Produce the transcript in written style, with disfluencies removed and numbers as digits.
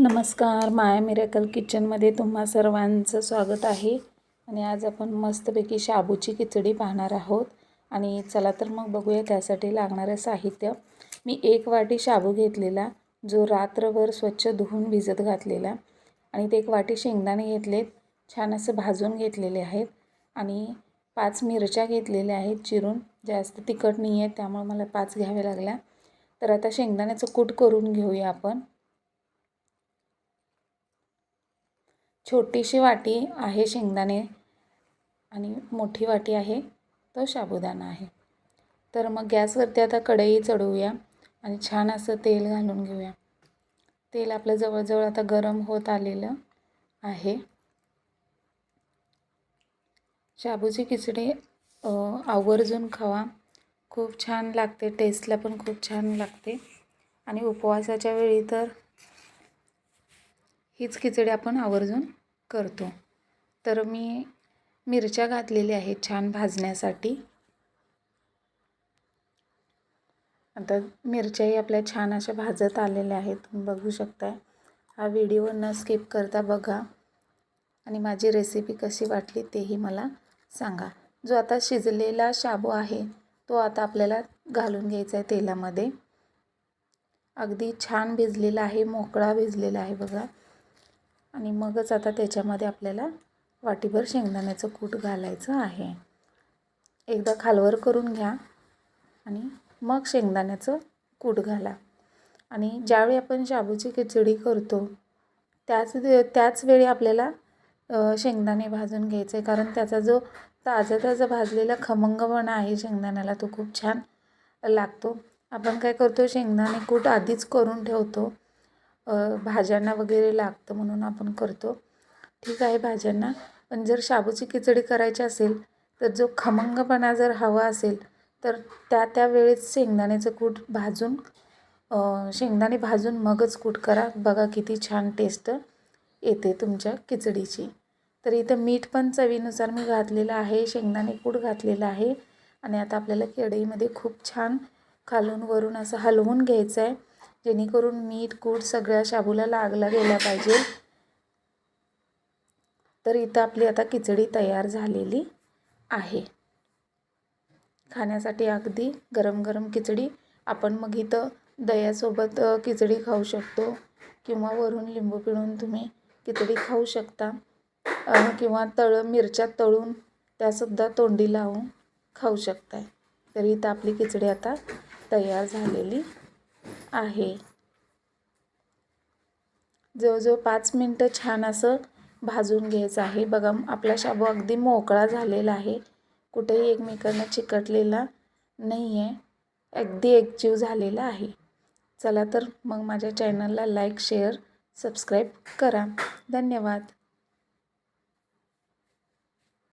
नमस्कार, माया मिरॅकल किचनमध्ये तुम्हा सर्वांचं स्वागत आहे. आणि आज आपण मस्तपैकी शाबूची खिचडी पाहणार आहोत. आणि चला तर मग बघूया त्यासाठी लागणारे साहित्य. मी 1 वाटी शाबू घेतलेला, जो रात्रभर स्वच्छ धुवून भिजत घातलेला. आणि ते 1 वाटी शेंगदाणे घेतलेत, छान असं भाजून घेतलेले आहेत. आणि 5 मिरच्या घेतलेल्या आहेत चिरून. जास्त तिखट नाही आहे त्यामुळे मला 5 घ्याव्या लागल्या. तर आता शेंगदाण्याचं कूट करून घेऊया आपण. छोटीशी वाटी आहे शेंगदाणे आणि मोठी वाटी आहे तो साबुदाणा आहे. तर मग गॅसवरती आता कढई चढवूया आणि छान असं तेल घालून घेऊया. तेल आपलं जवळजवळ आता गरम होत आलेलं आहे. शाबूची खिचडी आवर्जून खावा, खूप छान लागते, टेस्टला पण खूप छान लागते. आणि उपवासाच्या वेळी तर हीच खिचडी आपण आवर्जून करतो. तर मी मिरच्या घातलेल्या आहेत छान भाजण्यासाठी. आता मिरच्याही आपल्या छान अशा भाजत आलेल्या आहेत, तुम्ही बघू शकता. हा व्हिडिओ न स्किप करता बघा आणि माझी रेसिपी कशी वाटली तेही मला सांगा. जो आता शिजलेला शाबू आहे तो आता आपल्याला घालून घ्यायचा आहे तेलामध्ये. अगदी छान भिजलेला आहे, मोकळा भिजलेला आहे बघा. आणि मगच आता त्याच्यामध्ये आपल्याला वाटीभर शेंगदाण्याचं कूट घालायचं आहे. एकदा खालवर करून घ्या आणि मग शेंगदाण्याचं कूट घाला. आणि ज्यावेळी आपण शाबूची खिचडी करतो त्याच वेळी आपल्याला शेंगदाणे भाजून घ्यायचे, कारण त्याचा जो ताजा भाजलेला खमंगपणा आहे शेंगदाण्याला तो खूप छान लागतो. आपण काय करतो, शेंगदाणे कूट आधीच करून ठेवतो, भाज्यांना वगैरे लागतं म्हणून आपण करतो. ठीक आहे भाज्यांना, पण जर शाबूची खिचडी करायची असेल तर जो खमंगपणा जर हवा असेल तर त्या वेळेस शेंगदाण्याचं कूट भाजून शेंगदाणे भाजून मगच कूट करा. बघा किती छान टेस्ट येते तुमच्या खिचडीची. तर इथं मीठ पण चवीनुसार मी घातलेलं आहे, शेंगदाणे कूट घातलेलं आहे. आणि आता आपल्याला कढईमध्ये खूप छान खालून वरून असं हलवून घ्यायचं आहे, जेणेकरून मीठ कूट सगळ्या शाबूला लागला गेला पाहिजे. तर इथं आपली आता खिचडी तयार झालेली आहे. खाण्यासाठी अगदी गरम गरम खिचडी. आपण मग इथं दह्यासोबत खिचडी खाऊ शकतो, किंवा वरून लिंबू पिळून तुम्ही खिचडी खाऊ शकता, किंवा मिरच्या तळून त्यासुद्धा तोंडी लावून खाऊ शकता. तर इथं आपली खिचडी आता तयार झालेली आहे. जवळजवळ 5 मिनटं छान असं भाजून घ्यायचं आहे. बघा आपला शाबू अगदी मोकळा झालेला आहे, कुठेही एकमेकांना चिकटलेला नाही आहे, अगदी एकजीव झालेला आहे. चला तर मग माझ्या चॅनलला लाईक, शेअर, सबस्क्राईब करा. धन्यवाद.